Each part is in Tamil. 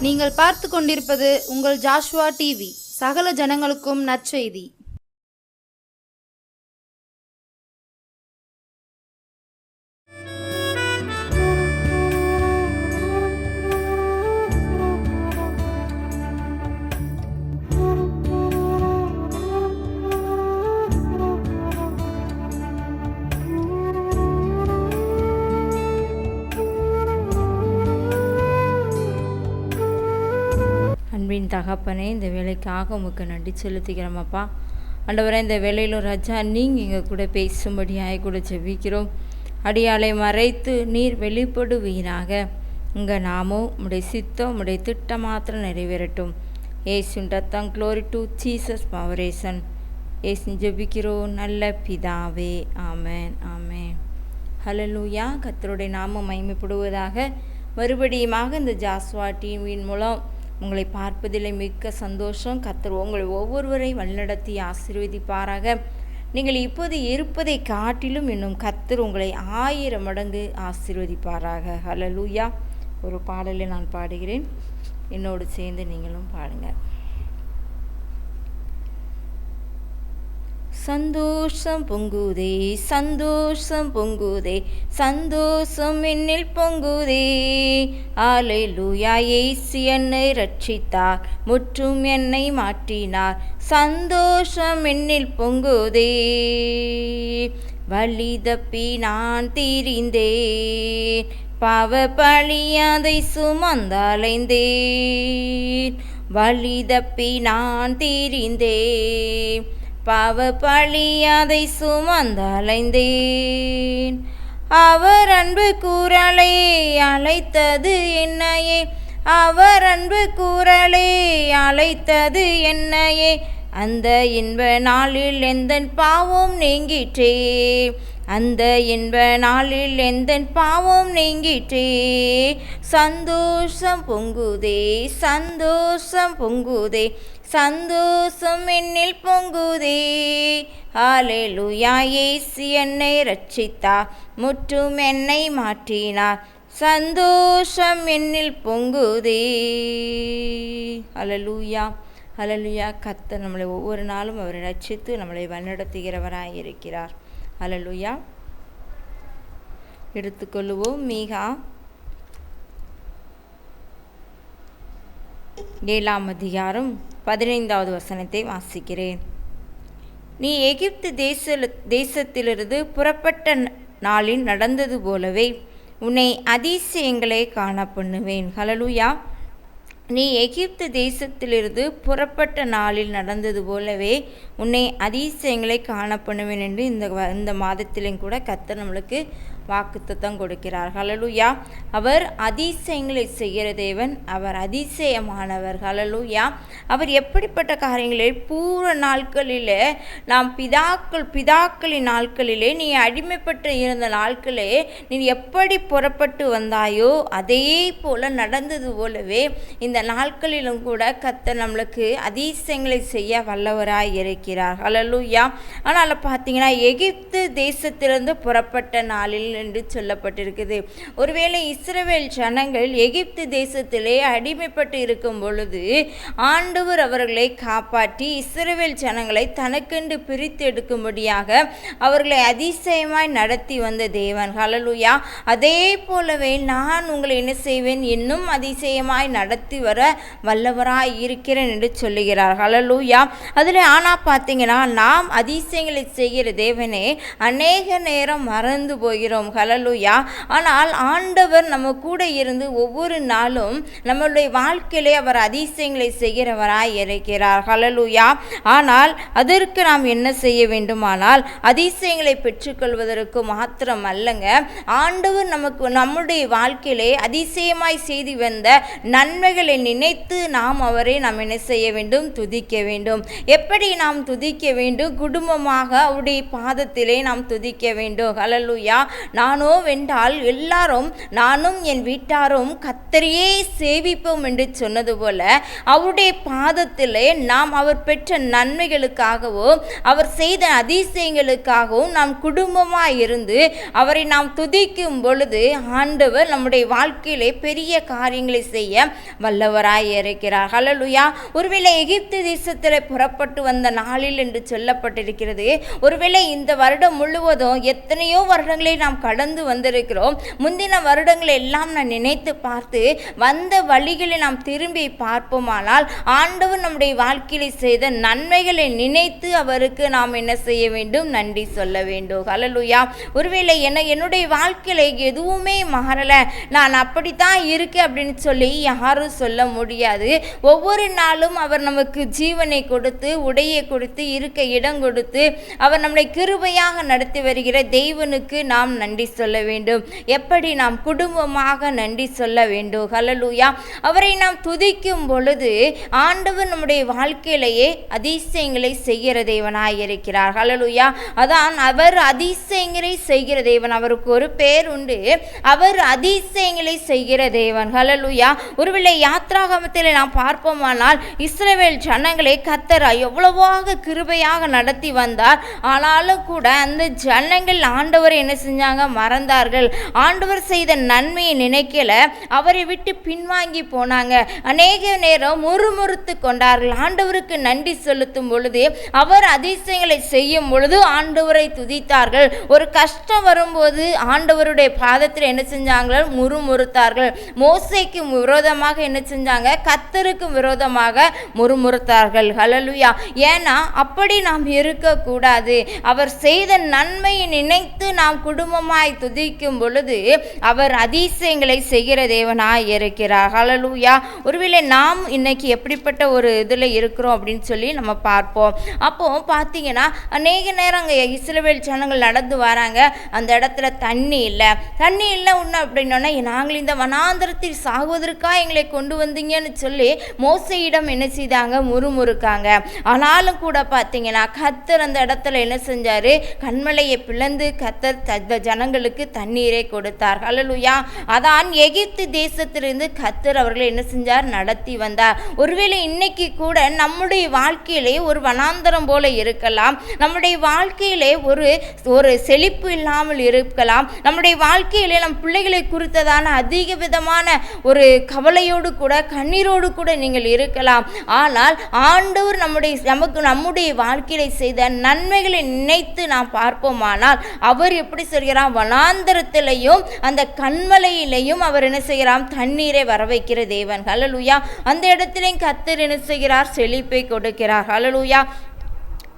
நீங்கள் பார்த்து கொண்டிருப்பது உங்கள் ஜாஷுவா டிவி. சகல ஜனங்களுக்கும் நற்செய்தி. அன்பின் தகப்பனே, இந்த வேலைக்காக உமக்கு நன்றி செலுத்திக்கிறோம் அப்பா. ஆண்டவரே, இந்த வேலையில் ராஜா நீங்கள் எங்கள் கூட பேசும்படியாக கூட ஜெபிக்கிறோம். அடியாளை மறைத்து நீர் வெளிப்படுவீராக. உங்கள் நாமும் உம்முடைய சித்தம் உம்முடைய திட்டம் மாத்திரம் நிறைவேறட்டும். ஏசுவின் ரத்தம். க்ளோரி டு ஜீசஸ் பவரேசன். ஏசு ஜெபிக்கிறோம் நல்ல பிதாவே. ஆமென் ஆமென். ஹல்லேலூயா. கர்த்தருடைய நாமம் மகிமைப்படுவதாக. மறுபடியுமாக இந்த ஜாஸ்வா டிவியின் மூலம் உங்களை பார்ப்பதிலே மிக்க சந்தோஷம். கர்த்தர் உங்களை ஒவ்வொருவரை வழிநடத்தி ஆசீர்வதிப்பாராக. நீங்கள் இப்போது இருப்பதை காட்டிலும் இன்னும் கர்த்தர் உங்களை 1000 மடங்கு ஆசீர்வதிப்பாராக. ஹல்லேலூயா. ஒரு பாடலை நான் பாடுகிறேன், என்னோடு சேர்ந்து நீங்களும் பாடுங்க. சந்தோஷம் பொங்குதே, சந்தோஷம் பொங்குதே, சந்தோஷம் என்னில் பொங்குதே. அல்லேலூயா. இயேசு என்னை ரட்சித்தார், முற்றும் என்னை மாற்றினார். சந்தோஷம் என்னில் பொங்குதே. வழி தப்பி நான் திரிந்தேன், பாவ பழியாதை சுமந்தலைந்தேன். வழி தப்பி நான் திரிந்தேன், பாவ பழியாதை சுமந்தலைந்தேன். அவர் அன்பு குரலே அழைத்தது என்னையே, அவர் அன்பு குரலே அழைத்தது என்னையே. அந்த இன்ப நாளில் எந்தன் பாவம் நீங்கிற்றே, அந்த இன்ப நாளில் எந்தன் பாவம் நீங்கிற்றே. சந்தோஷம் பொங்குதே, சந்தோஷம் பொங்குதே, சந்தோஷம் என்னில் பொங்குதே. அல்லேலூயா. இயேசு என்னை ரட்சித்தார், முற்றும் என்னை மாற்றினார். சந்தோஷம் என்னில் பொங்குதே. அல்லேலூயா அல்லேலூயா. கர்த்தர் நம்மளை ஒவ்வொரு நாளும் அவரை ரட்சித்து நம்மளை வழிநடத்துகிறவராய் இருக்கிறார். அல்லேலூயா. எடுத்துக்கொள்ளுவோம். மீகா 7ஆம் அதிகாரம் 15வது வசனத்தை வாசிக்கிறேன். நீ எகிப்து தேசத்திலிருந்து புறப்பட்ட நாளில் நடந்தது போலவே உன்னை அதிசயங்களை காண பண்ணுவேன். ஹல்லேலூயா. நீ எகிப்து தேசத்திலிருந்து புறப்பட்ட நாளில் நடந்தது போலவே உன்னை அதிசயங்களை காண பண்ணுவேன் என்று இந்த மாதத்திலும் கூட கர்த்தர் நம்மளுக்கு வாக்குத்தத்தம் கொடுக்கிறார். ஹல்லேலூயா. அவர் அதிசயங்களை செய்கிற தேவன், அவர் அதிசயமானவர். ஹல்லேலூயா. அவர் எப்படிப்பட்ட காரியங்களை பூர்வ நாட்களிலே நாம் பிதாக்களின் நாட்களிலே நீ அடிமைப்பட்டு இருந்த நாட்களே நீ எப்படி புறப்பட்டு வந்தாயோ அதே போல நடந்தது போலவே இந்த நாட்களிலும் கூட கர்த்தர் நம்மளுக்கு அதிசயங்களை செய்ய வல்லவராய் இருக்கிறார். ஹல்லேலூயா. ஆனால் பார்த்தீங்கன்னா எகிப்து தேசத்திலிருந்து புறப்பட்ட நாளில் என்று சொல்லப்பட்டிருக்குது. ஒருவேளை இஸ்ரவேல் ஜனங்கள் எகிப்து தேசத்திலே அடிமைப்பட்டு இருக்கும் பொழுது ஆண்டவர் அவர்களை காப்பாற்றி இஸ்ரவேல் ஜனங்களை தனக்கென்று பிரித்து எடுக்கும்படியாக அவர்களை அதிசயமாய் நடத்தி வந்த தேவன். ஹல்லேலூயா. அதே போலவே நான் உங்களை என்ன செய்வேன், இன்னும் அதிசயமாய் நடத்தி வர வல்லவராய் இருக்கிறேன் என்று சொல்லுகிறார். ஹல்லேலூயா. அதில் ஆனால் பார்த்தீங்கன்னா நாம் அதிசயங்களை செய்கிற தேவனே அநேக நேரம் மறந்து போகிறோம். ஹல்லேலூயா. ஆனால் ஆண்டவர் நம்ம கூட இருந்து ஒவ்வொரு நாளும் நம்மளுடைய வாழ்க்கையிலே அவர் அதிசயங்களை செய்கிறவராய் இருக்கிறார். ஹல்லேலூயா. ஆனால் அதற்கு நாம் என்ன செய்ய வேண்டுமானால் அதிசயங்களை பெற்றுக்கொள்வதற்கு மாத்திரம் அல்லங்க, ஆண்டவர் நமக்கு நம்முடைய வாழ்க்கையிலே அதிசயமாய் செய்து வந்த நன்மைகளை நினைத்து நாம் அவரை நாம் என்ன செய்ய வேண்டும், துதிக்க வேண்டும். எப்படி நாம் துதிக்க வேண்டும்? குடும்பமாக அவருடைய பாதத்திலே நாம் துதிக்க வேண்டும். ஹல்லேலூயா. நானோ வென்றால் எல்லாரும் நானும் என் வீட்டாரும் கர்த்தரையே சேவிப்போம் என்று சொன்னது போல அவருடைய பாதத்திலே நாம் அவர் பெற்ற நன்மைகளுக்காகவும் அவர் செய்த அதிசயங்களுக்காகவும் நாம் குடும்பமாய் இருந்து அவரை நாம் துதிக்கும் பொழுது ஆண்டவர் நம்முடைய வாழ்க்கையிலே பெரிய காரியங்களை செய்ய வல்லவராய் இருக்கிறார். ஹல்லேலூயா. ஒருவேளை எகிப்து தேசத்தில் புறப்பட்டு வந்த நாளில் என்று சொல்லப்பட்டிருக்கிறது. ஒருவேளை இந்த வருடம் முழுவதும் எத்தனையோ வருடங்களை நாம் கடந்து வந்திருக்கிறோம். முந்தின வருடங்களை எல்லாம் நான் நினைத்து பார்த்து வந்த வழிகளை நாம் திரும்பி பார்ப்போமானால் ஆண்டவர் நம்முடைய வாழ்க்கையில செய்த நன்மைகளை நினைத்து அவருக்கு நாம் என்ன செய்ய வேண்டும்? நன்றி சொல்ல வேண்டும். ஹல்லேலூயா. ஒருவேளை என்னுடைய வாழ்க்கையில எதுவுமே மாறல, நான் அப்படித்தான் இருக்கு அப்படின்னு சொல்லி யாரும் சொல்ல முடியாது. ஒவ்வொரு நாளும் அவர் நமக்கு ஜீவனை கொடுத்து உடையை கொடுத்து இருக்க இடம் கொடுத்து அவர் நம்மளை கிருபையாக நடத்தி வருகிற தேவனுக்கு நாம் நன்றி சொல்ல வேண்டும். எப்படி? நாம் குடும்பமாக நன்றி சொல்ல வேண்டும். ஹல்லேலூயா. அவரை நாம் துதிக்கும் பொழுது ஆண்டவர் நம்முடைய வாழ்க்கையிலேயே அதிசயங்களை செய்கிற தேவனாய் இருக்கிறார். ஹல்லேலூயா. அதான் அவர் அதிசயங்களை செய்கிற தேவன். அவருக்கு ஒரு பேர் உண்டு, அவர் அதிசயங்களை செய்கிற தேவன். ஹல்லேலூயா. ஒருவேளை யாத்ராகமத்தில் நாம் பார்ப்போமானால் இஸ்ரவேல் ஜனங்களை கர்த்தர் எவ்வளவாக கிருபையாக நடத்தி வந்தார். ஆனாலும் கூட அந்த ஜனங்கள் ஆண்டவரை என்ன செஞ்சாங்க? மறந்தார்கள். ஆண்டவர் செய்த நன்மையை நினைக்கல, அவரை விட்டு பின்வாங்கி போனாங்க. அநேக நேரம் முறுமுறுத்து கொண்டார்கள். ஆண்டவருக்கு நன்றி செலுத்தும் பொழுது அவர் அதிசயங்களை செய்யும் பொழுது ஆண்டவரை துதித்தார்கள். ஒரு கஷ்டம் வரும்போது ஆண்டவருடைய பாதத்தில் என்ன செஞ்சாங்க? முறுமுறுத்தார்கள். மோசேக்கு விரோதமாக என்ன செஞ்சாங்க? கர்த்தருக்கு விரோதமாக முறுமுறுத்தார்கள். ஹல்லேலூயா. ஏன்னா அப்படி நாம் இருக்கக்கூடாது. அவர் செய்த நன்மையை நினைத்து நாம் குடும்பமாய் துதிக்கும் பொழுது அவர் அதிசயங்களை செய்கிற தேவனாய் இருக்கிறார். ஹல்லேலூயா. ஒருவேளை நாம் இன்னைக்கு எப்படிப்பட்ட ஒரு இதில் இருக்கிறோம் அப்படின்னு சொல்லி நம்ம பார்ப்போம். அப்போ பார்த்தீங்கன்னா அநேக நேரம் அங்கே இஸ்ரவேல் ஜனங்கள் நடந்து வராங்க. அந்த இடத்துல தண்ணி இல்லை ஒன்று அப்படின்னோன்னா, நாங்கள் இந்த வனாந்தரத்தில் சாகுவதற்காக எங்களை கொண்டு வந்தீங்கன்னு சொல்லி மோசையிடம் என்ன செய்தாங்க? முறுமுறுக்காங்க. ஆனாலும் கூட பார்த்தீங்கன்னா கர்த்தர் அந்த இடத்துல என்ன செஞ்சாரு? கண்மலையை பிளந்து கர்த்தர் ஜனங்களுக்கு தண்ணீரை கொடுத்தார். ஹல்லேலூயா. அதான் எகிப்து தேசத்திலிருந்து கர்த்தர் அவர்களை என்ன செஞ்சார்? நடத்தி வந்தார். ஒருவேளை இன்னைக்கு கூட நம்முடைய வாழ்க்கையிலே ஒரு வனாந்தரம் போல இருக்கலாம். நம்முடைய வாழ்க்கையிலே ஒரு செழிப்பு இல்லாமல் இருக்கலாம். நம்முடைய வாழ்க்கையிலே நம் பிள்ளைகளை குறித்ததான அதிக விதமான ஒரு கவலையோடு கூட கண்ணீரோடு கூட நீங்கள் இருக்கலாம். ஆனால் ஆண்டவர் நம்முடைய வாழ்க்கையில செய்த நன்மைகளை நினைத்து நாம் பார்ப்போமானால் அவர் எப்படி செய்கிறார்? வனாந்தரத்திலையும் அந்த கண்மலையிலையும் அவர் என்ன செய்கிறார்? தண்ணீரை வர வைக்கிற தேவன். ஹல்லேலூயா. அந்த இடத்திலையும் கர்த்தர் என்ன செய்கிறார்? செழிப்பை கொடுக்கிறார். ஹல்லேலூயா.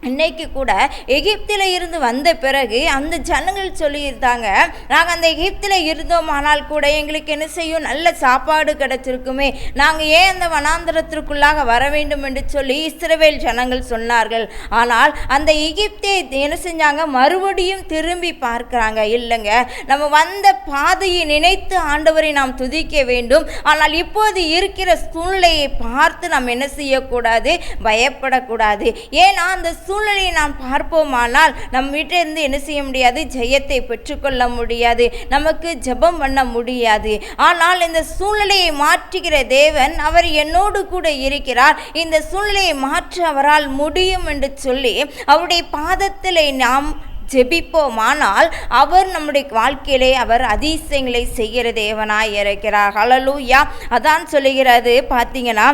இன்னைக்கு கூட எகிப்தில் இருந்து வந்த பிறகு அந்த ஜனங்கள் சொல்லியிருந்தாங்க, நாங்கள் அந்த எகிப்தில் இருந்தோமானால் கூட எங்களுக்கு என்ன செய்யும்? நல்ல சாப்பாடு கிடைச்சிருக்குமே, நாங்கள் ஏன் அந்த வனாந்தரத்திற்குள்ளாக வர வேண்டும் என்று சொல்லி இஸ்ரவேல் ஜனங்கள் சொன்னார்கள். ஆனால் அந்த எகிப்தை என்ன செஞ்சாங்க? மறுபடியும் திரும்பி பார்க்குறாங்க. இல்லைங்க, நம்ம வந்த பாதையை நினைத்து ஆண்டவரை நாம் துதிக்க வேண்டும். ஆனால் இப்போது இருக்கிற சூழ்நிலையை பார்த்து நாம் என்ன செய்யக்கூடாது? பயப்படக்கூடாது. ஏன்னா அந்த சூழ்நிலையை நாம் பார்ப்போமானால் நம் வீட்டிலிருந்து என்ன செய்ய முடியாது? ஜெயத்தை பெற்றுக்கொள்ள முடியாது, நமக்கு ஜெபம் பண்ண முடியாது. ஆனால் இந்த சூழ்நிலையை மாற்றுகிற தேவன் அவர் என்னோடு கூட இருக்கிறார், இந்த சூழ்நிலையை மாற்ற அவரால் முடியும் என்று சொல்லி அவருடைய பாதத்தில் நாம் ஜெபிப்போமானால் அவர் நம்முடைய வாழ்க்கையிலே அவர் அதிசயங்களை செய்கிற தேவனாய் இருக்கிறார். ஹல்லேலூயா. அதான் சொல்லுகிறது பார்த்தீங்கன்னா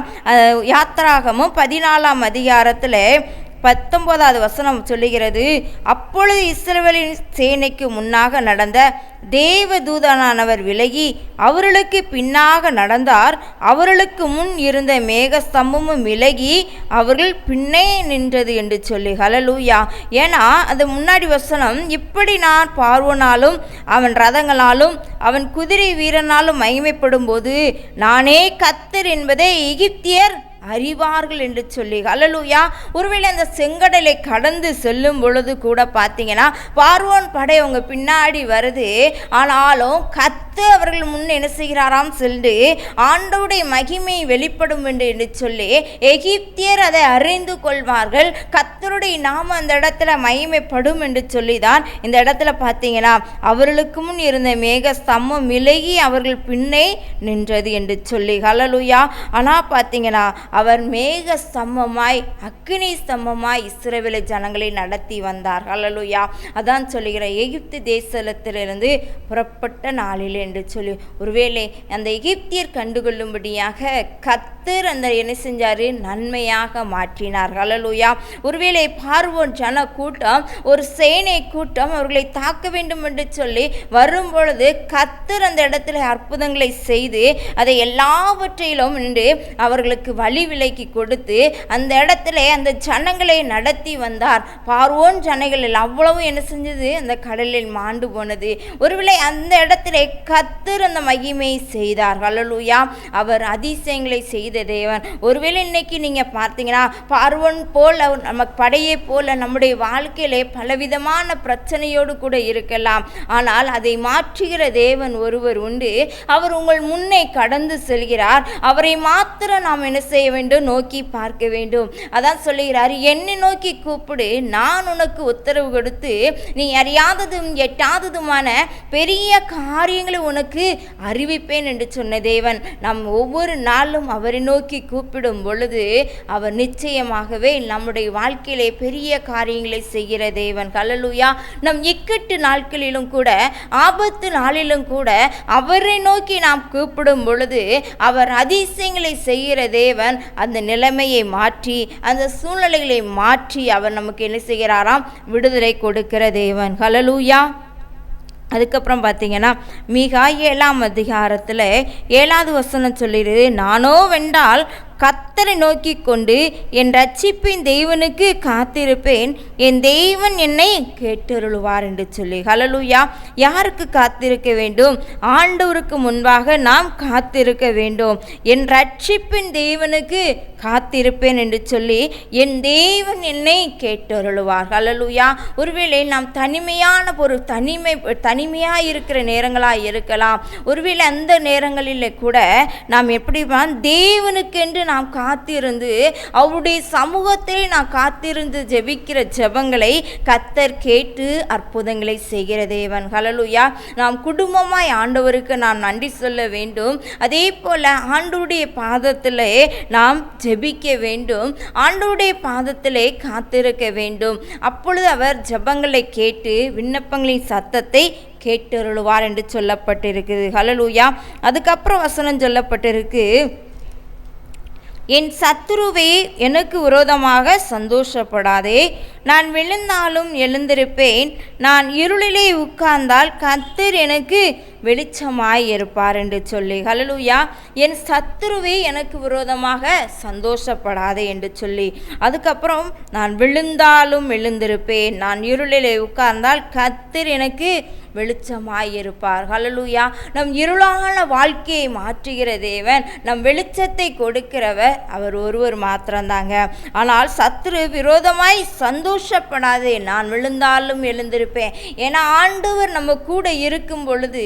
யாத்ராகமும் 14ஆம் அதிகாரத்தில் 19வது வசனம் சொல்லுகிறது, அப்பொழுது இஸ்ரவேலின் சேனைக்கு முன்னாக நடந்த தேவதூதனானவர் விலகி அவர்களுக்கு பின்னாக நடந்தார். அவர்களுக்கு முன் இருந்த மேக ஸ்தம்பமும் விலகி அவர்கள் பின்னே நின்றது என்று சொல்லி. ஹல்லேலூயா. ஏன்னா அது முன்னாடி வசனம், இப்படி நான் பார்வோனாலும் அவன் ரதங்களாலும் அவன் குதிரை வீரனாலும் மகிமைப்படும் போது நானே கர்த்தர் என்பதை எகிப்தியர் அறிவார்கள் என்று சொல்லி. ஹல்லேலூயா. ஒருவேளை அந்த செங்கடலை கடந்து செல்லும் பொழுது கூட பார்த்தீங்கன்னா பார்வோன் படை அவங்க பின்னாடி வருது. ஆனாலும் கர்த்தர் அவர்கள் முன் என்ன செய்கிறாராம் சென்று ஆண்டவருடைய மகிமை வெளிப்படும் என்று சொல்லி எகிப்தியர் அதை அறிந்து கொள்வார்கள். கர்த்தருடைய நாமம் அந்த இடத்துல மகிமைப்படும் என்று சொல்லி தான் இந்த இடத்துல பார்த்தீங்கன்னா அவர்களுக்கு முன் இருந்த மேக ஸ்தம்பம் விலகி அவர்கள் பின்னே நின்றது என்று சொல்லி. ஹல்லேலூயா. ஆனால் பார்த்தீங்கன்னா அவர் மேக ஸ்தம்பமாய் அக்கினி ஸ்தம்பமாய் இஸ்ரவேல் ஜனங்களை நடத்தி வந்தார். ஹல்லேலூயா. அதான் சொல்லுகிற எகிப்து தேசத்திலிருந்து புறப்பட்ட நாளில் என்று சொல்லி. ஒருவேளை அந்த எகிப்தியர் கண்டுகொள்ளும்படியாக கர்த்தர் அந்த என்ன செஞ்சாரு நன்மையாக மாற்றினார். ஹல்லேலூயா. ஒருவேளை பார்வோன் ஜன கூட்டம் ஒரு சேனை கூட்டம் அவர்களை தாக்க வேண்டும் என்று சொல்லி வரும்பொழுது கர்த்தர் அந்த இடத்துல அற்புதங்களை செய்து அதை எல்லாவற்றிலும் நின்று அவர்களுக்கு வழி விலக்கி கொடுத்து அந்த இடத்துல அந்த ஜனங்களை நடத்தி வந்தார். பார்வோன் ஜனங்கள் அவ்வளவு என்ன செஞ்சது அந்த கடலில் மாண்டு போனது. ஒருவேளை அந்த இடத்துல கர்த்தர் அந்த மகிமையை செய்தார். ஹல்லேலூயா. அவர் அதிசயங்களை செய்த தேவன். ஒருவேளை இன்னைக்கு நீங்க பார்த்தீங்கன்னா பார்வோன் போல் நமக்கு படையை போல நம்முடைய வாழ்க்கையிலே பலவிதமான பிரச்சனையோடு கூட இருக்கலாம். ஆனால் அதை மாற்றுகிற தேவன் ஒருவர் உண்டு. அவர் உங்கள் முன்னே கடந்து செல்கிறார். அவரை மாத்திரம் நாம் என்ன செய்ய வேண்டும் நோக்கி பார்க்க வேண்டும். அதான் சொல்லுகிறார், என்னை நோக்கி கூப்பிடு, நான் உனக்கு உத்தரவு கொடுத்து நீ அறியாததும் எட்டாததுமான பெரிய காரியங்களை உனக்கு அறிவிப்பேன் என்று சொன்ன தேவன். நாம் ஒவ்வொரு நாளும் அவரை நோக்கி கூப்பிடும் பொழுது அவர் நிச்சயமாகவே நம்முடைய வாழ்க்கையிலே பெரிய காரியங்களை செய்கிற தேவன். ஹல்லேலூயா. நம் இக்கட்டு நாட்களிலும் கூட ஆபத்து நாளிலும் கூட அவரை நோக்கி நாம் கூப்பிடும் பொழுது அவர் அதிசயங்களை செய்கிற தேவன். அந்த நிலைமையை மாற்றி அந்த சூழ்நிலைகளை மாற்றி அவர் நமக்கு என்ன செய்கிறாராம் விடுதலை கொடுக்கிற தேவன். ஹல்லேலூயா. அதுக்கப்புறம் பார்த்தீங்கன்னா மீகா 7ஆம் அதிகாரத்தில் 7வது வசனம் சொல்லிடுது, நானோ வென்றால் கர்த்தரை நோக்கி கொண்டு என் ரட்சிப்பின் தேவனுக்கு காத்திருப்பேன், என் தேவன் என்னை கேட்டருளுவார் என்று சொல்லி. ஹல்லேலூயா. யாருக்கு காத்திருக்க வேண்டும்? ஆண்டவருக்கு முன்பாக நாம் காத்திருக்க வேண்டும். என் ரட்சிப்பின் தேவனுக்கு காத்திருப்பேன் என்று சொல்லி என் தேவன் என்னை கேட்டருளுவார். ஹல்லேலூயா. ஒருவேளை நாம் தனிமையான ஒரு தனிமையாக இருக்கிற நேரங்களாக இருக்கலாம். ஒருவேளை அந்த நேரங்களில் கூட நாம் எப்படி தேவனுக்கென்று நாம் காத்திருந்து அவருடைய சமூகத்தில் நாம் காத்திருந்து ஜெபிக்கிற ஜெபங்களை கர்த்தர் கேட்டு அற்புதங்களை செய்கிற தேவன். ஹல்லேலூயா. நாம் குடும்பமாய் ஆண்டவருக்கு நாம் நன்றி சொல்ல வேண்டும். அதே போல ஆண்டவருடைய பாதத்திலே நாம் ஜெபிக்க வேண்டும். ஆண்டவருடைய பாதத்திலே காத்திருக்க வேண்டும். அப்பொழுது அவர் ஜெபங்களை கேட்டு விண்ணப்பங்களின் சத்தத்தை கேட்டருளுவார் என்று சொல்லப்பட்டிருக்குது. ஹல்லேலூயா. அதுக்கப்புறம் வசனம் சொல்லப்பட்டிருக்கு, என் சத்துருவே எனக்கு விரோதமாக சந்தோஷப்படாதே, நான் விழுந்தாலும் எழுந்திருப்பேன், நான் இருளிலே உட்கார்ந்தால் கர்த்தர் எனக்கு வெளிச்சமாய் இருப்பார் என்று சொல்லி. ஹல்லேலூயா. என் சத்துருவே எனக்கு விரோதமாக சந்தோஷப்படாதே என்று சொல்லி. அதுக்கப்புறம் நான் விழுந்தாலும் எழுந்திருப்பேன், நான் இருளிலே உட்கார்ந்தால் கர்த்தர் எனக்கு வெளிச்சமாய் இருப்பார். ஹல்லேலூயா. நம் இருளான வாழ்க்கையை மாற்றுகிற தேவன், நம் வெளிச்சத்தை கொடுக்கிறவர் அவர் ஒருவர் மாத்திரம்தாங்க. ஆனால் சத்துரு விரோதமாய் சந்தோஷப்படாதே, நான் விழுந்தாலும் எழுந்திருப்பேன். ஏன்னா ஆண்டவர் நம்ம கூட இருக்கும் பொழுது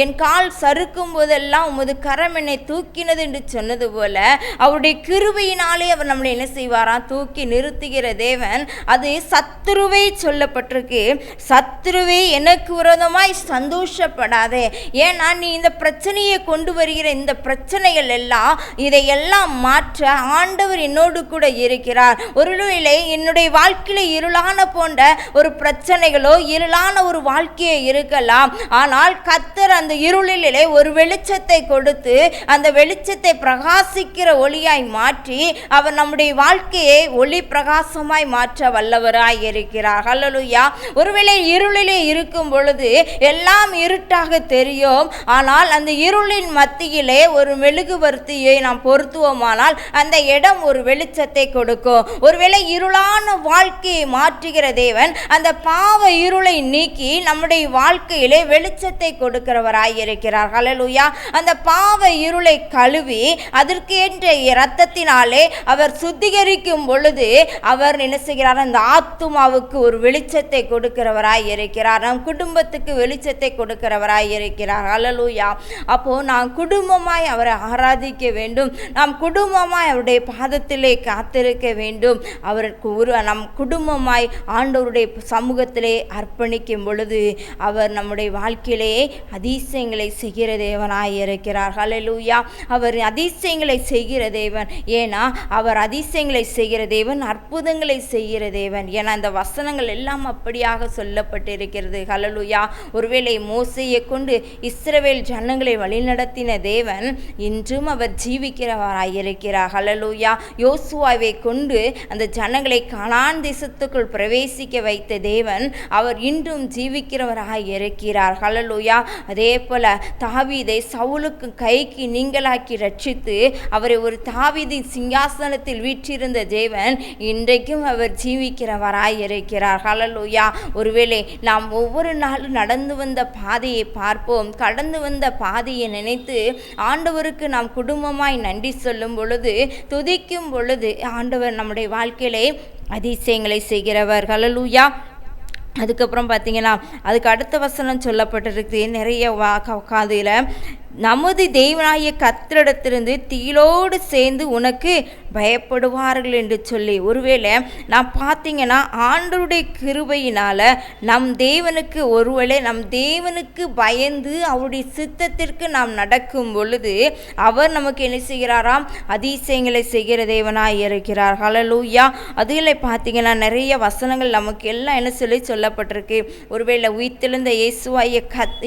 என் கால் சறுக்கும் போதெல்லாம் உமது கரம் என்னை தூக்கினது என்று சொன்னது போல அவருடைய கிருபையினாலே அவர் நம்மளை என்ன செய்வாராம் தூக்கி நிறுத்துகிற தேவன். அது சத்துருவை சொல்லப்பட்டிருக்கு, சத்துருவே எனக்கு விரோதமாய் சந்தோஷப்படாதே. ஏன்னா நீ இந்த பிரச்சனையை கொண்டு வருகிற இந்த பிரச்சனைகள் எல்லாம் இதையெல்லாம் மாற்ற ஆண்டவர் என்னோடு கூட இருக்கிறார். ஒருவேளை என்னுடைய வாழ்க்கையில இருளான போன்ற ஒரு பிரச்சனைகளோ இருளான ஒரு வாழ்க்கையை இருக்கலாம். ஆனால் கர்த்தர் அந்த இருளிலே ஒரு வெளிச்சத்தை கொடுத்து அந்த வெளிச்சத்தை பிரகாசிக்கிற ஒளியாய் மாற்றி அவர் நம்முடைய வாழ்க்கையை ஒளி பிரகாசமாய் மாற்ற வல்லவராய் இருக்கிறார். ஹல்லேலூயா. ஒருவேளை இருளிலே இருக்கும் பொழுது எல்லாம் இருட்டாக தெரியும். ஆனால் அந்த இருளின் மத்தியிலே ஒரு மெழுகுவர்த்தியை நாம் பொருத்துவோமானால் அந்த இடம் ஒரு வெளிச்சத்தை கொடுக்கும். ஒருவேளை இருளான வாழ்க்கையை மாற்றுகிற தேவன் அந்த பாவ இருளை நீக்கி நம்முடைய வாழ்க்கையிலே வெளிச்சத்தை கொடுக்கிற கொடுக்கிறவராய் இருக்கிறார். ஹல்லேலூயா. அந்த பாவ இருளை கழுவி அதற்கேற்ற இரத்தத்தினாலே அவர் சுத்திகரிக்கும் பொழுது அவர் என்ன செய்கிறார்? அந்த ஆத்துமாவுக்கு ஒரு வெளிச்சத்தை கொடுக்கிறவராய் இருக்கிறார். நம் குடும்பத்துக்கு வெளிச்சத்தை கொடுக்கிறவராய் இருக்கிறார். ஹல்லேலூயா. அப்போ நாம் குடும்பமாய் அவரை ஆராதிக்க வேண்டும். நாம் குடும்பமாய் அவருடைய பாதத்திலே காத்திருக்க வேண்டும். அவருக்கு நம் குடும்பமாய் ஆண்டவருடைய சமூகத்திலே அர்ப்பணிக்கும் பொழுது அவர் நம்முடைய வாழ்க்கையிலே அதிசயங்களை செய்கிற தேவனாய் இருக்கிறார். ஹல்லேலூயா. அவர் அதிசயங்களை செய்கிற தேவன். ஏன்னா அவர் அதிசயங்களை செய்கிற தேவன், அற்புதங்களை செய்கிற தேவன். ஏன்னா இந்த வசனங்கள் எல்லாம் அப்படியாக சொல்லப்பட்டிருக்கிறது. ஹல்லேலூயா. ஒருவேளை மோசேயை கொண்டு இஸ்ரவேல் ஜனங்களை வழிநடத்தின தேவன் இன்றும் அவர் ஜீவிக்கிறவராய் இருக்கிறார். ஹல்லேலூயா. யோசுவாவை கொண்டு அந்த ஜனங்களை கானான் தேசத்துக்குள் பிரவேசிக்க வைத்த தேவன் அவர் இன்றும் ஜீவிக்கிறவராய் இருக்கிறார். ஹல்லேலூயா. அதே போல தாவீதை சவுலுக்கு கைக்கு நீங்களாக்கி ரட்சித்து அவரை ஒரு தாவீதின் சிங்காசனத்தில் வீற்றிருந்த தேவன் இன்றைக்கும் அவர் ஜீவிக்கிறவராய் இருக்கிறார். ஹல்லேலூயா. ஒருவேளை நாம் ஒவ்வொரு நாளும் நடந்து வந்த பாதையை பார்ப்போம். கடந்து வந்த பாதையை நினைத்து ஆண்டவருக்கு நாம் குடும்பமாய் நன்றி சொல்லும் பொழுது, துதிக்கும் பொழுது ஆண்டவர் நம்முடைய வாழ்க்கையிலே அதிசயங்களை செய்கிறவர். ஹல்லேலூயா. அதுக்கப்புறம் பார்த்தீங்கன்னா அதுக்கு அடுத்த வசனம் சொல்லப்பட்டிருக்கு. நிறைய காதில் நமது தேவனாகிய கர்த்தரிடத்திலிருந்து தீயோடு சேர்ந்து உனக்கு பயப்படுவார்கள் என்று சொல்லி, ஒருவேளை நான் பார்த்தீங்கன்னா ஆண்டவருடைய கிருபையினால் நம் தேவனுக்கு ஒருவேளை நம் தேவனுக்கு பயந்து அவருடைய சித்தத்திற்கு நாம் நடக்கும் பொழுது அவர் நமக்கு என்ன செய்கிறாராம்? அதிசயங்களை செய்கிற தேவனாய் இருக்கிறார். ஹல்லேலூயா. அதில் பார்த்தீங்கன்னா நிறைய வசனங்கள் நமக்கு எல்லாம் என்ன சொல்லி சொல்லப்பட்டிருக்கு. ஒருவேளை உயிர்த்தெழுந்த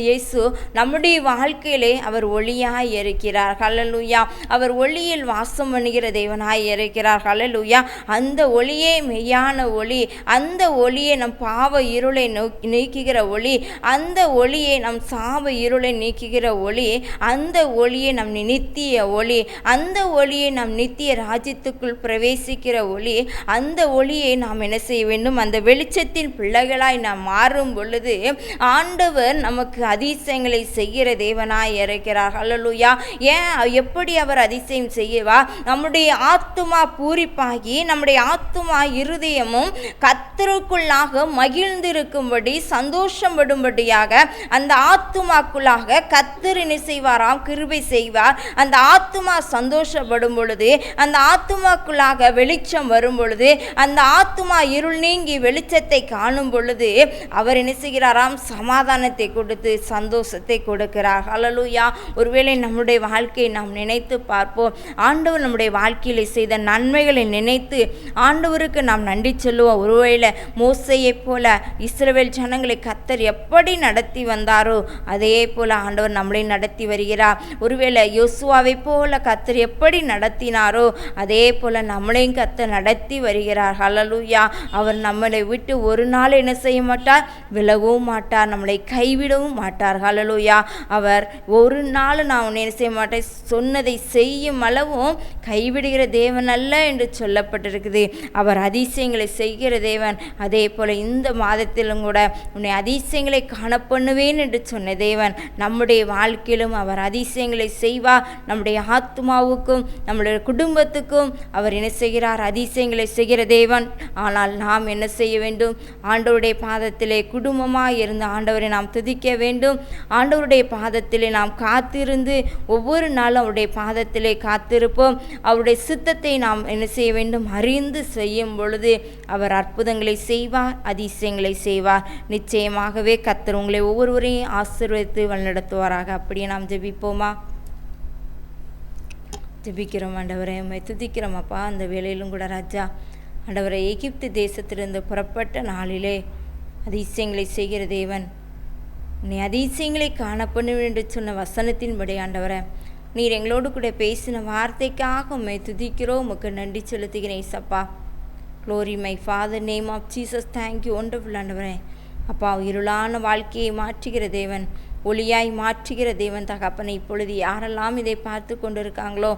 இயேசு நம்முடைய வாழ்க்கையிலே அவர் ஒளியாய் இருக்கிறார். ஹல்லேலூயா. அவர் ஒளியில் வாசம் பண்ணுகிற தேவனாய் இருக்கிறார். ஹல்லேலூயா. அந்த ஒளியே மெய்யான ஒளி. அந்த ஒளியை நம் பாவ இருளை நீக்குகிற ஒளி. அந்த ஒளியை நம் சாப இருளை நீக்குகிற ஒளி. அந்த ஒளியை நம் நித்திய ஒளி. அந்த ஒளியை நம் நித்திய ராஜ்யத்துக்குள் பிரவேசிக்கிற ஒளி. அந்த ஒளியை நாம் என்ன செய்ய வேண்டும்? அந்த வெளிச்சத்தின் பிள்ளைகளாய் நாம் மாறும் பொழுது ஆண்டவர் நமக்கு அதிசயங்களை செய்கிற தேவனாய் இருக்கிறார். ஹல்லேலூயா. ஏன் எப்படி அவர் அதிசயம் செய்வார்? நம்முடைய ஆத்துமா பூரிப்பாகி நம்முடைய ஆத்துமா இருதயமும் கர்த்தருக்குள்ளாக மகிழ்ந்திருக்கும்படி சந்தோஷப்படும்படியாக அந்த ஆத்துமாக்குள்ளாக கர்த்தர் என்ன செய்வாராம்? கிருபை செய்வார். அந்த ஆத்துமா சந்தோஷப்படும் பொழுது, அந்த ஆத்துமாக்குள்ளாக வெளிச்சம் வரும் பொழுது, அந்த ஆத்துமா இருள் நீங்கி வெளிச்சத்தை காணும் பொழுது அவர் என்ன செய்கிறாராம்? சமாதானத்தை கொடுத்து சந்தோஷத்தை கொடுக்கிறார். ஹல்லேலூயா. ஒருவேளை நம்முடைய வாழ்க்கையை நாம் நினைத்து பார்ப்போம். ஆண்டவர் நம்முடைய வாழ்க்கையில் செய்த நன்மைகளை நினைத்து ஆண்டவருக்கு நாம் நன்றி சொல்லுவோம். ஒருவேளை மோசேயை போல இஸ்ரவேல் ஜனங்களை கர்த்தர் எப்படி நடத்தி வந்தாரோ அதே போல ஆண்டவர் நம்மளை நடத்தி வருகிறார். ஒருவேளை யோசுவாவை போல கர்த்தர் எப்படி நடத்தினாரோ அதே போல நம்மளையும் கர்த்தர் நடத்தி வருகிறார். ஹல்லேலூயா. அவர் நம்மளை விட்டு ஒரு நாள் என்ன செய்ய மாட்டார்? விலகவும் மாட்டார். நம்மளை கைவிடவும் மாட்டார். ஹல்லேலூயா. அவர் ஒரு நாள் நான் உன்னை என்ன செய்ய மாட்டேன், சொன்னதை செய்யும் அளவும் கைவிடுகிற தேவன் அல்ல என்று சொல்லப்பட்டிருக்குது. அவர் அதிசயங்களை செய்கிற தேவன். அதே போல இந்த மாதத்திலும் கூட உன்னை அதிசயங்களை காணப்பண்ணுவேன் என்று சொன்ன தேவன் நம்முடைய வாழ்க்கையிலும் அவர் அதிசயங்களை செய்வார். நம்முடைய ஆத்மாவுக்கும் நம்முடைய குடும்பத்துக்கும் அவர் என்ன செய்கிறார்? அதிசயங்களை செய்கிற தேவன். ஆனால் நாம் என்ன செய்ய வேண்டும்? ஆண்டவருடைய பாதத்திலே குடும்பமாக இருந்து ஆண்டவரை நாம் துதிக்க வேண்டும். ஆண்டவருடைய பாதத்திலே நாம் காத்திருந்து ஒவ்வொரு நாளும் அவருடைய பாதத்திலே காத்திருப்போம். அவருடைய சித்தத்தை நாம் என்ன செய்ய வேண்டும்? அறிந்து செய்யும் பொழுது அவர் அற்புதங்களை செய்வார், அதிசயங்களை செய்வார். நிச்சயமாகவே கர்த்தர் உங்களை ஒவ்வொருவரையும் ஆசீர்வதித்து வழிநடத்துவாராக. அப்படியே நாம் ஜெபிப்போமா? ஜெபிக்கிறோம். ஆண்டவரே, உம்மை துதிக்கிறோம் அப்பா. அந்த வேளையிலும் கூட ராஜா ஆண்டவரை, எகிப்து தேசத்திலிருந்து புறப்பட்ட நாளிலே அதிசயங்களை செய்கிற தேவன், நீ அதிசயங்களை காணப்பண்ணுவேன் என்று சொன்ன வசனத்தின்படி ஆண்டவரை, நீர் எங்களோடு கூட பேசின வார்த்தைக்காக உம்மை துதிக்கிறோம். உமக்கு நன்றி செலுத்துகிறேன் இயேசப்பா. Glory my father, name of Jesus. Thank you wonderful ஆண்டவரே. அப்பா, இருளான வாழ்க்கையை மாற்றுகிற தேவன், ஒளியாய் மாற்றுகிற தேவன் தகப்பனை, இப்பொழுது யாரெல்லாம் இதை பார்த்து கொண்டிருக்காங்களோ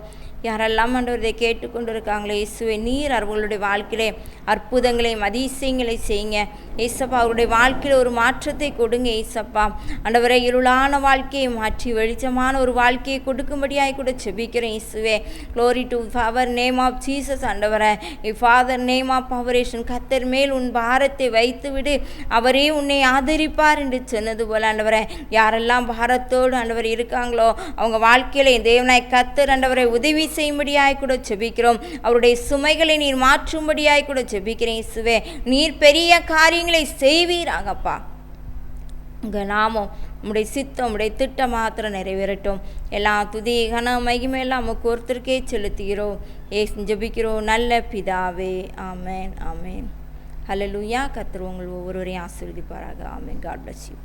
யாரெல்லாம் ஆண்டவர் இதை கேட்டுக்கொண்டு இருக்காங்களே இயேசுவே, நீர் அவர்களுடைய வாழ்க்கையிலே அற்புதங்களையும் அதிசயங்களை செய்யுங்க ஏசப்பா. அவருடைய வாழ்க்கையில் ஒரு மாற்றத்தை கொடுங்க ஏசப்பா. ஆண்டவரே, இருளான வாழ்க்கையை மாற்றி வெளிச்சமான ஒரு வாழ்க்கையை கொடுக்கும்படியாய் கூட செபிக்கிறேன் இயேசுவே. Glory to power name of Jesus. ஆண்டவரே, ஃபாதர் நேம் ஆஃப் பவரேஷன், கர்த்தர் மேல் உன் பாரத்தை வைத்து விடு, அவரே உன்னை ஆதரிப்பார் என்று சொன்னது போல ஆண்டவரே, யாரெல்லாம் பாரத்தோடு ஆண்டவர் இருக்காங்களோ அவங்க வாழ்க்கையில தேவனாய் கர்த்தர் ஆண்டவரை உதவி செய்யும்படியாய் கூட செபிக்கிறோம். அவருடைய சுமைகளை நீர் மாற்றும்படியாய் கூட செபிக்கிறேன் இயேசுவே. நீர் பெரிய காரியங்களை செய்வீராகப்பா. உங்கள் நாமம், உம்முடைய சித்தம், உம்முடைய திட்டம் மாத்திரம் நிறைவேறட்டும். எல்லா துதி கன மகிமையெல்லாம் நமக்கு ஒருத்தருக்கே செலுத்துகிறோம், ஜெபிக்கிறோம் நல்ல பிதாவே. ஆமேன் ஆமேன். ஹல்லேலூயா. கர்த்தர் உங்கள் ஒவ்வொருவரையும் ஆசீர்வதிப்பாராக. ஆமேன். God bless you.